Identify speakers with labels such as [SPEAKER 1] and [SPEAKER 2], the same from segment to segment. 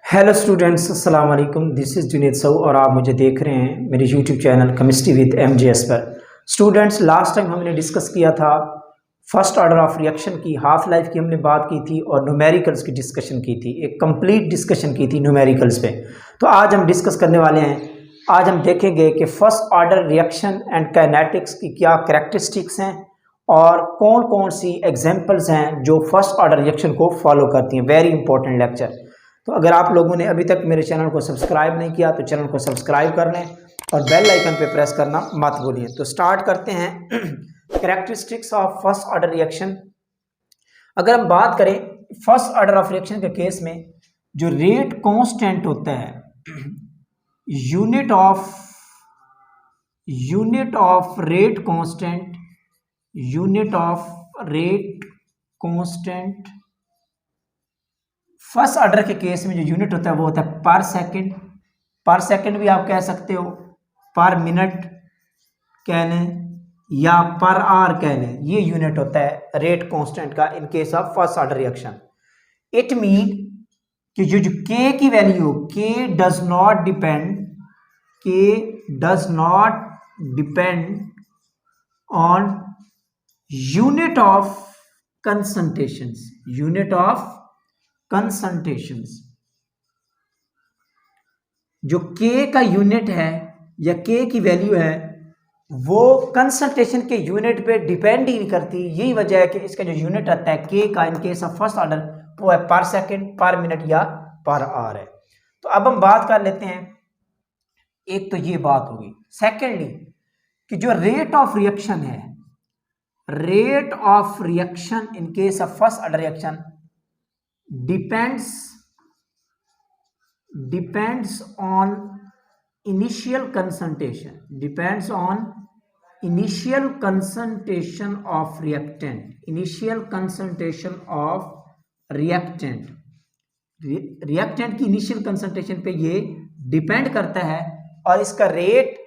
[SPEAKER 1] Hello students, अस्सलाम वालेकुम। This is Junaid सऊ और आप मुझे देख रहे हैं मेरे YouTube channel chemistry with MJS पर। स्टूडेंट्स, लास्ट टाइम हमने डिस्कस किया था फर्स्ट ऑर्डर ऑफ रिएक्शन की हाफ लाइफ की हमने बात की थी और न्यूमेरिकल्स की डिस्कशन की थी, एक कंप्लीट डिस्कशन की थी न्यूमेरिकल्स पे। तो आज हम डिस्कस करने वाले हैं, आज हम देखेंगे कि first order reaction and kinetics की क्या करैक्टरिस्टिक्स हैं और कौन कौन सी एग्जांपल्स हैं जो फर्स्ट ऑर्डर रिएक्शन को फॉलो करती हैं। Very important lecture. तो अगर आप लोगों ने अभी तक मेरे चैनल को सब्सक्राइब नहीं किया तो चैनल को सब्सक्राइब कर लें और बेल आइकन पे प्रेस करना मत भूलिए। तो स्टार्ट करते हैं characteristics of first order reaction. अगर हम बात करें फर्स्ट ऑर्डर ऑफ रिएक्शन के केस में, जो रेट कांस्टेंट होता है, unit of rate constant first order के केस में जो यूनिट होता है वो होता है पर सेकंड भी आप कह सकते हो, पर मिनट कह लें या पर आवर कह लें। ये यूनिट होता है रेट कांस्टेंट का इन case of first order reaction. It mean कि जो के की वैल्यू के does not depend on unit of concentrations. जो के का यूनिट है या के की वैल्यू है वो कंसंट्रेशन के यूनिट पे डिपेंड ही नहीं करती। यही वजह है कि इसका जो यूनिट आता है के का इन केस ऑफ फर्स्ट ऑर्डर वो है पर सेकंड, पर मिनट या पर आवर है। तो अब हम बात कर लेते हैं, एक तो ये बात होगी। सेकेंडली कि जो रेट ऑफ रिएक्शन है, rate of reaction in case of first order reaction depends on initial concentration of reactant की इनिशियल कंसंट्रेशन पे ये डिपेंड करता है और इसका रेट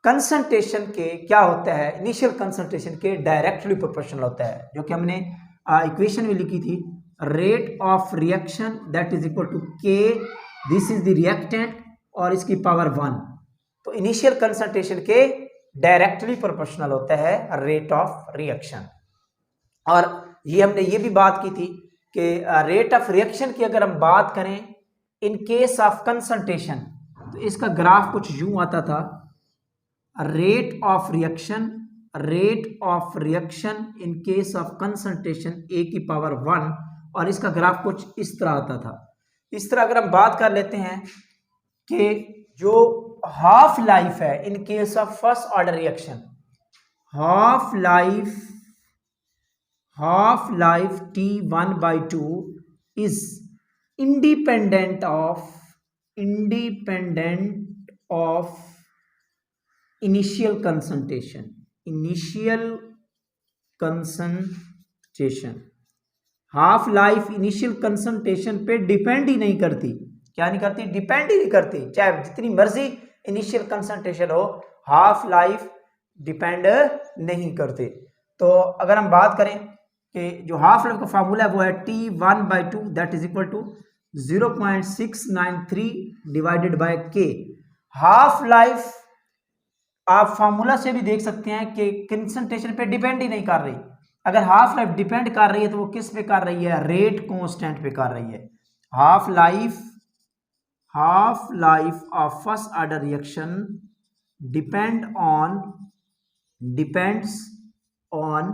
[SPEAKER 1] कंसंट्रेशन के क्या होता है, इनिशियल कंसंट्रेशन के डायरेक्टली प्रोपोर्शनल होता है, जो कि हमने इक्वेशन में लिखी थी। Rate of reaction that is equal to K, this is the reactant और इसकी पावर 1। तो इनिशियल कंसंट्रेशन के डायरेक्टली प्रोपोर्शनल होता है रेट ऑफ रिएक्शन। और ये हमने ये भी बात की थी कि रेट ऑफ रिएक्शन की अगर हम बात करें इन केस ऑफ कंसंट्रेशन, तो इसका ग्राफ कुछ यूं आता था, rate of reaction in case of concentration A की पावर 1, और इसका ग्राफ कुछ इस तरह आता था। इस तरह अगर हम बात कर लेते हैं कि जो हाफ लाइफ है इन case of first order reaction, half life T1/2 is independent of initial concentration. Half life initial concentration पे डिपेंड ही नहीं करती। क्या नहीं करती? डिपेंड ही नहीं करती। चाहे जितनी मर्जी इनिशियल कंसंट्रेशन हो, हाफ लाइफ डिपेंड नहीं करते। तो अगर हम बात करें कि जो हाफ लाइफ का फार्मूला है वो है T1/2 that is equal to 0.693 divided by K. Half life आप फार्मूला से भी देख सकते हैं कि कंसंट्रेशन पे डिपेंड ही नहीं कर रही। अगर हाफ लाइफ डिपेंड कर रही है तो वो किस पे कर रही है? रेट कांस्टेंट पे कर रही है। Half life of first order reaction depends on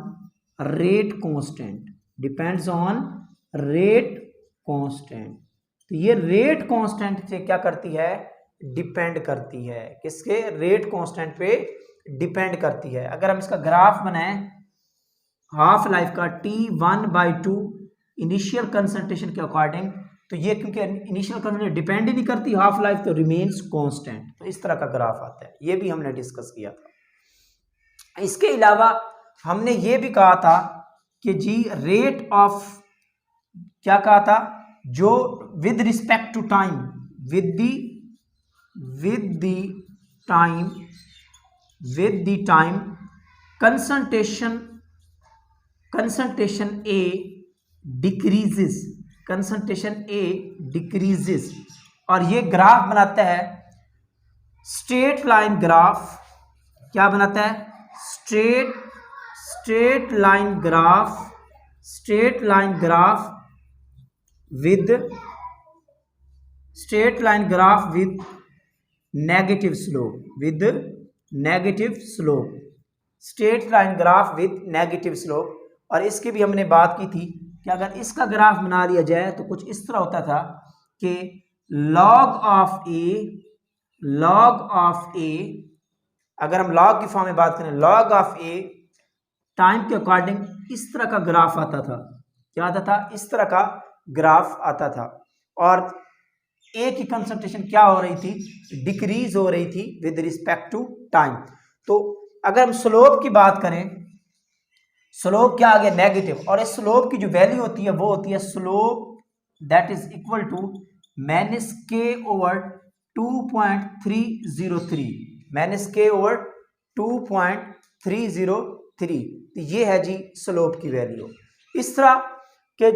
[SPEAKER 1] rate constant. तो ये रेट कांस्टेंट से क्या करती है? डिपेंड करती है। किसके? रेट कांस्टेंट पे डिपेंड करती है। अगर हम इसका ग्राफ बनाएं हाफ लाइफ का T1/2 इनिशियल कंसंट्रेशन के अकॉर्डिंग, तो ये क्योंकि इनिशियल कंसंट्रेशन डिपेंड ही नहीं करती हाफ लाइफ, तो रिमेन्स कांस्टेंट। तो इस तरह का ग्राफ आता है, ये भी हमने डिस्कस किया था। इसके अलावा हमने ये भी कहा था कि जी रेट ऑफ, क्या कहा था? जो with respect to time, with the time concentration A decreases concentration A decreases, और ये ग्राफ बनाता है स्ट्रेट लाइन ग्राफ। क्या बनाता है? Straight line graph with negative slope. और इसकी भी हमने बात की थी कि अगर इसका ग्राफ बना लिया जाए तो कुछ इस तरह होता था कि log ऑफ ए, अगर हम log की फॉर्म में बात करें, log ऑफ ए टाइम के अकॉर्डिंग इस तरह का ग्राफ आता था। क्या आता था? इस तरह का ग्राफ आता था। और ए की कंसंट्रेशन क्या हो रही थी? डिक्रीज हो रही थी विद रिस्पेक्ट टू टाइम। तो अगर हम स्लोप की बात करें, स्लोप क्या आ गया? नेगेटिव। और इस स्लोप की जो वैल्यू होती है वो होती है slope that is equal to minus K over 2.303, minus K over 2.303। तो ये है जी स्लोप की वैल्यू। इस तरह के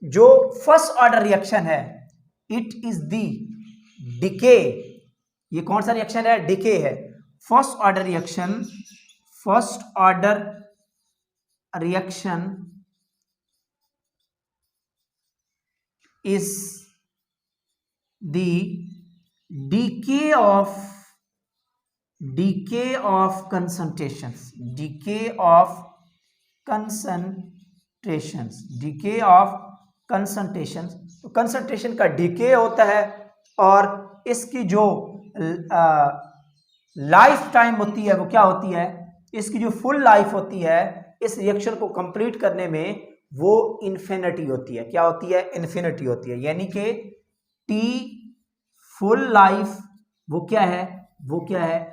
[SPEAKER 1] जो फर्स्ट ऑर्डर रिएक्शन है, इट इज द डिके। ये कौन सा रिएक्शन है? डिके है। First order reaction is the decay of concentrations, तो कंसंट्रेशन का डिके होता है, और इसकी जो लाइफ टाइम होती है वो क्या होती है? इसकी जो फुल लाइफ होती है इस रिएक्शन को कंप्लीट करने में वो इन्फिनिटी होती है। क्या होती है? इन्फिनिटी होती है। यानी कि टी फुल लाइफ वो क्या है?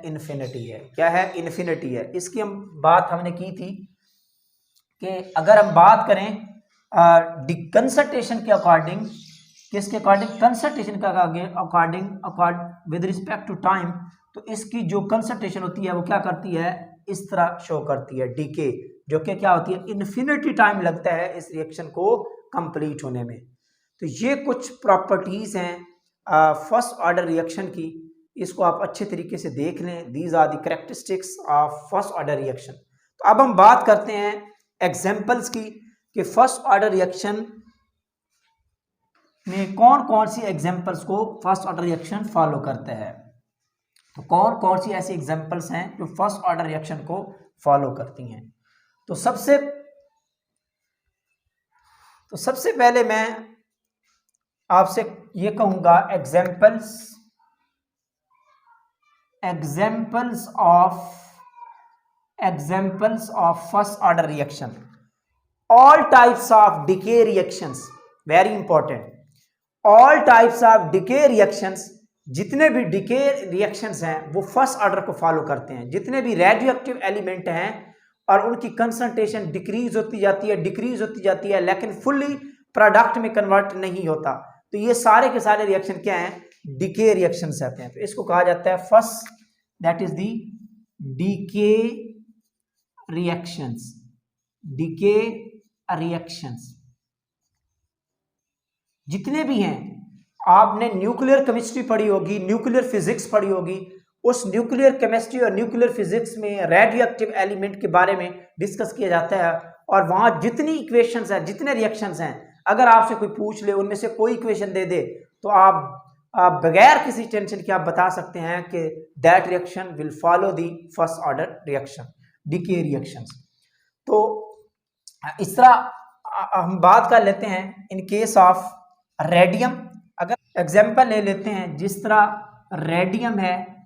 [SPEAKER 1] इन्फिनिटी है। क्या है? इन्फिनिटी है। इसकी हम बात हमने की थी कि अगर हम बात करें कंसंट्रेशन के अकॉर्डिंग, किसके अकॉर्डिंग? कंसंट्रेशन का according with respect to time, तो इसकी जो कंसंट्रेशन होती है वो क्या करती है? इस तरह शो करती है, डीके, जो कि क्या होती है? इन्फिनिटी टाइम लगता है इस रिएक्शन को कंप्लीट होने में। तो ये कुछ प्रॉपर्टीज हैं फर्स्ट ऑर्डर रिएक्शन की, इसको आप अच्छे तरीके से देख लें। These are the characteristics of first order reaction. तो अब हम बात करते हैं एग्जाम्पल्स की कि फर्स्ट ऑर्डर रिएक्शन में कौन कौन सी एग्जाम्पल्स को फर्स्ट ऑर्डर रिएक्शन फॉलो करता है। तो कौन कौन सी ऐसी एग्जाम्पल्स हैं जो फर्स्ट ऑर्डर रिएक्शन को फॉलो करती हैं। तो सबसे पहले मैं आपसे ये कहूंगा examples of first order reaction. All types of decay reactions, very important, all types of decay reactions, जितने भी डिके रिएक्शंस हैं वो फर्स्ट ऑर्डर को फॉलो करते हैं। जितने भी रेडियो एक्टिव एलिमेंट हैं और उनकी कंसंट्रेशन डिक्रीज होती जाती है लेकिन फुल्ली प्रोडक्ट में कन्वर्ट नहीं होता, तो ये सारे के सारे रिएक्शन क्या हैं? डिके रिएक्शंस आते हैं। तो इसको कहा जाता है first, that is the decay reactions. जितने भी हैं, आपने न्यूक्लियर केमिस्ट्री पढ़ी होगी, न्यूक्लियर फिजिक्स पढ़ी होगी, उस न्यूक्लियर केमिस्ट्री और न्यूक्लियर फिजिक्स में रेडियो एक्टिव एलिमेंट के बारे में डिस्कस किया जाता है। और वहां जितनी इक्वेशंस हैं, जितने रिएक्शंस हैं, अगर आपसे कोई पूछ ले उनमें से कोई इक्वेशन दे दे तो आप बगैर किसी टेंशन के आप बता सकते हैं कि that reaction will follow the first order reaction, decay reactions. तो इस तरह हम बात कर लेते हैं इन केस ऑफ रेडियम। अगर एग्जाम्पल ले लेते हैं, जिस तरह रेडियम है,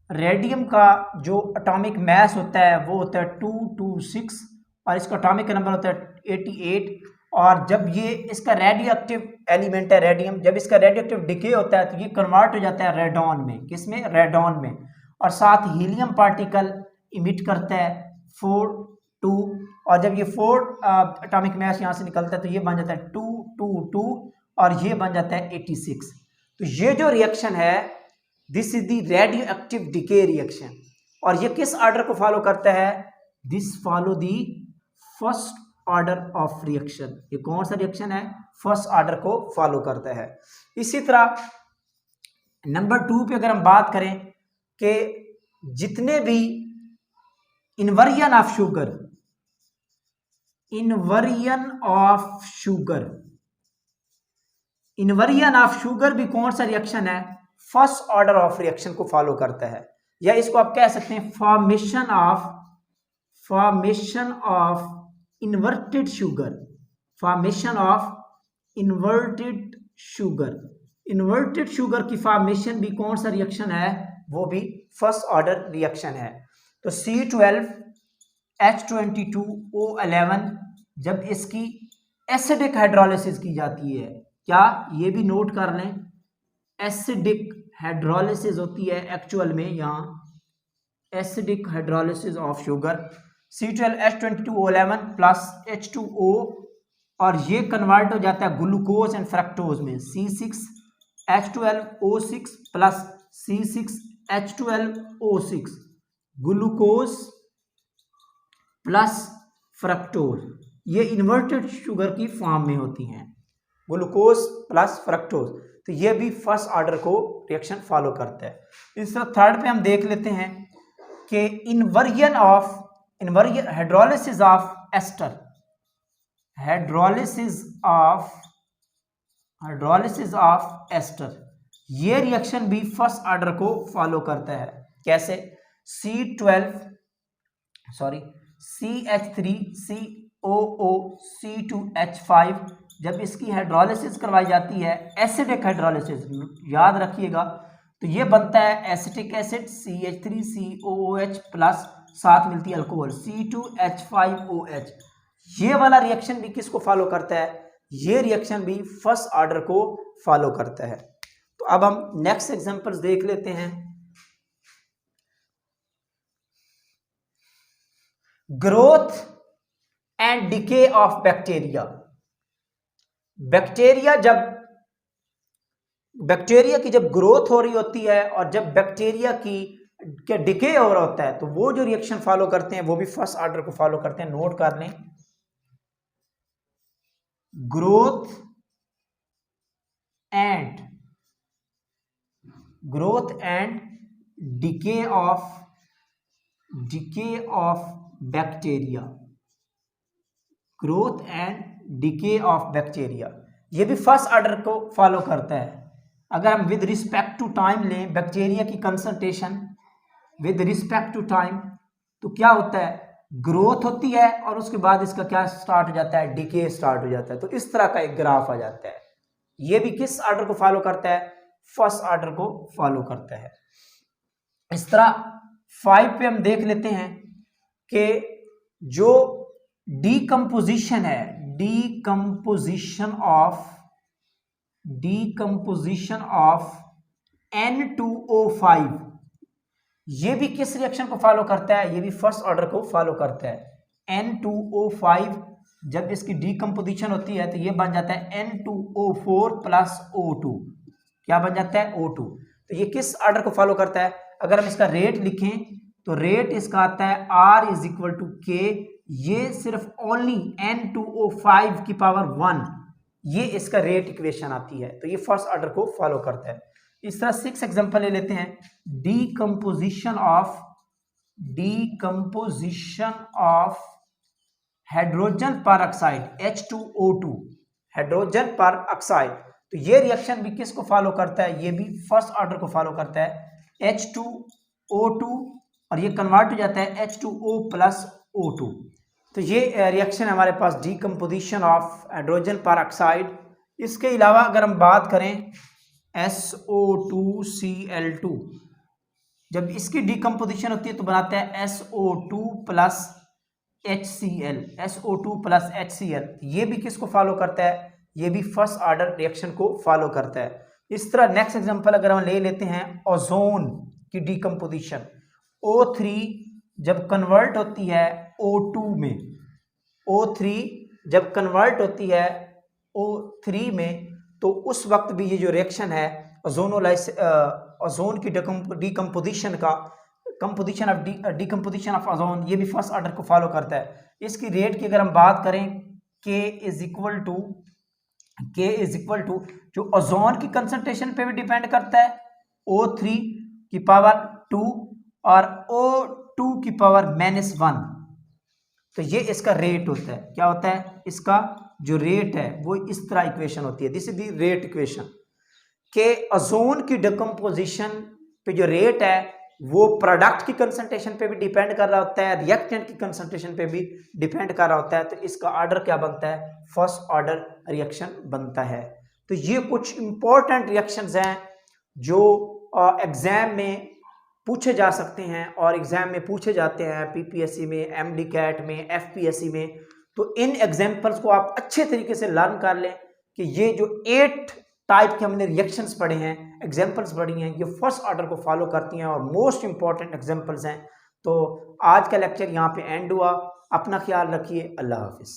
[SPEAKER 1] रेडियम का जो एटॉमिक मास होता है वो होता है 226 और इसका एटॉमिक नंबर होता है 88। और जब ये इसका रेडियो एक्टिव एलिमेंट है रेडियम, जब इसका रेडियो एक्टिव डिके होता है तो ये कन्वर्ट हो जाता है रेडॉन में। किसमें? रेडॉन में। और साथ हीलियम पार्टिकल इमिट करता है 4 2, और जब ये 4 एटॉमिक मास यहाँ से निकलता है तो ये बन जाता है 2 और ये बन जाता है 86। तो ये जो रिएक्शन है, this is the radio active decay reaction. और ये किस ऑर्डर को फॉलो करता है? This follow the first order of reaction. ये कौन सा रिएक्शन है? फर्स्ट ऑर्डर को फॉलो करता है। इसी तरह नंबर 2 पे अगर हम बात करें कि जितने भी inversion of sugar, inversion of sugar, inversion of sugar भी कौन सा रिएक्शन है? फर्स्ट ऑर्डर ऑफ रिएक्शन को फॉलो करता है, या इसको आप कह सकते हैं formation of inverted sugar, formation of inverted sugar. Inverted sugar की फॉर्मेशन भी कौन सा रिएक्शन है? वो भी फर्स्ट ऑर्डर रिएक्शन है। तो C12H22O11 जब इसकी एसिडिक हाइड्रोलिसिस की जाती है, क्या ये भी नोट कर लें, एसिडिक हाइड्रोलिसिस होती है एक्चुअल में, यहाँ acidic hydrolysis of sugar C12H22O11 plus H2O, और ये कन्वर्ट हो जाता है ग्लूकोज एंड फ्रक्टोज में C6H12O6 plus C6H12O6, glucose plus fructose. ये इन्वर्टेड शुगर की फॉर्म में होती हैं, ग्लूकोज प्लस फ्रक्टोज। तो ये भी फर्स्ट ऑर्डर को रिएक्शन फॉलो करता है। इस तरह थर्ड पे हम देख लेते हैं कि inversion hydrolysis of ester, hydrolysis of ester, ये रिएक्शन भी फर्स्ट ऑर्डर को फॉलो करता है। कैसे? CH3COO C2H5 जब इसकी हाइड्रोलिसिस करवाई जाती है, एसिडिक हाइड्रोलिसिस याद रखिएगा, तो ये बनता है एसिटिक एसिड CH3COOH प्लस साथ मिलती है अल्कोहल C2H5OH। ये वाला रिएक्शन भी किसको फॉलो करता है? ये रिएक्शन भी फर्स्ट ऑर्डर को फॉलो करता है। तो अब हम नेक्स्ट एग्जांपल्स देख लेते हैं। Growth and decay of bacteria. Bacteria की जब ग्रोथ हो रही होती है और जब बैक्टीरिया की डिके हो रहा होता है, तो वो जो रिएक्शन फॉलो करते हैं वो भी फर्स्ट ऑर्डर को फॉलो करते हैं। नोट कर लें, growth and decay of bacteria, growth and decay of bacteria, ये भी फर्स्ट ऑर्डर को फॉलो करता है। अगर हम विद रिस्पेक्ट टू टाइम लें बैक्टीरिया की concentration with respect to time, तो क्या होता है? ग्रोथ होती है और उसके बाद इसका क्या स्टार्ट हो जाता है? डिके स्टार्ट हो जाता है। तो इस तरह का एक ग्राफ आ जाता है। ये भी किस ऑर्डर को फॉलो करता है? फर्स्ट ऑर्डर को फॉलो करता है। इस तरह 5 पे हम देख लेते हैं कि जो डीकम्पोजिशन है, डीकम्पोजिशन ऑफ N2O5, ये भी किस रिएक्शन को फॉलो करता है? ये भी फर्स्ट ऑर्डर को फॉलो करता है। N2O5 जब इसकी डीकम्पोजिशन होती है तो ये बन जाता है N2O4 प्लस O2। क्या बन जाता है? O2। तो ये किस ऑर्डर को फॉलो करता है? अगर हम इसका रेट लिखें तो रेट इसका आता है R is equal to K। ये सिर्फ ओनली N2O5 की पावर 1, ये इसका रेट इक्वेशन आती है। तो ये फर्स्ट ऑर्डर को फॉलो करता है। इस तरह 6 एग्जांपल ले लेते हैं। डीकम्पोजिशन ऑफ हाइड्रोजन पर ऑक्साइड H2O2, हाइड्रोजन पर ऑक्साइड। तो ये रिएक्शन भी किसको फॉलो करता है? ये भी फर्स्ट ऑर्डर को फॉलो करता है। H2O2 और ये कन्वर्ट हो जाता है H2O प्लस O2। तो ये रिएक्शन हमारे पास डीकम्पोजिशन ऑफ हाइड्रोजन पर ऑक्साइड। इसके अलावा अगर हम बात करें SO2Cl2, जब इसकी डीकम्पोजिशन होती है तो बनाता है SO2 plus HCl, SO2 plus HCl। ये भी किसको फॉलो करता है? ये भी फर्स्ट ऑर्डर रिएक्शन को फॉलो करता है। इस तरह नेक्स्ट एग्जांपल अगर हम ले लेते हैं ओजोन की डीकम्पोजिशन, O3 जब कन्वर्ट होती है O2 में, O3 जब कन्वर्ट होती है O3 में, तो उस वक्त भी ये जो रिएक्शन है ओजोन की डीकम्पोजिशन का composition of decomposition of ozone, ये भी फर्स्ट ऑर्डर को फॉलो करता है। इसकी रेट की अगर हम बात करें, के इज इक्वल टू जो ओजोन की कंसंट्रेशन पे भी डिपेंड करता है, O3 की पावर 2 और O2 की पावर -1। तो ये इसका रेट होता है। क्या होता है? इसका जो रेट है वो इस तरह इक्वेशन होती है, this is the rate equation, के ओजोन की डिकम्पोजिशन पे जो रेट है वो प्रोडक्ट की कंसंट्रेशन पे भी डिपेंड कर रहा होता है, रिएक्टेंट की कंसंट्रेशन पे भी डिपेंड कर रहा होता है। तो इसका ऑर्डर क्या बनता है? फर्स्ट ऑर्डर रिएक्शन बनता है। तो ये कुछ इंपॉर्टेंट रिएक्शंस हैं जो एग्जाम में पूछे जा सकते हैं और एग्जाम में पूछे जाते हैं, पीपीएससी में, एमडी कैट में, एफपीएससी में। तो इन एग्जाम्पल्स को आप अच्छे तरीके से लर्न कर लें कि ये जो 8 टाइप के हमने रिएक्शंस पढ़े हैं, एग्जाम्पल्स पढ़ी हैं, ये फर्स्ट ऑर्डर को फॉलो करती हैं और मोस्ट इंपॉर्टेंट एग्जाम्पल्स हैं। तो आज का लेक्चर यहाँ पे एंड हुआ। अपना ख्याल रखिए। अल्लाह हाफिज़।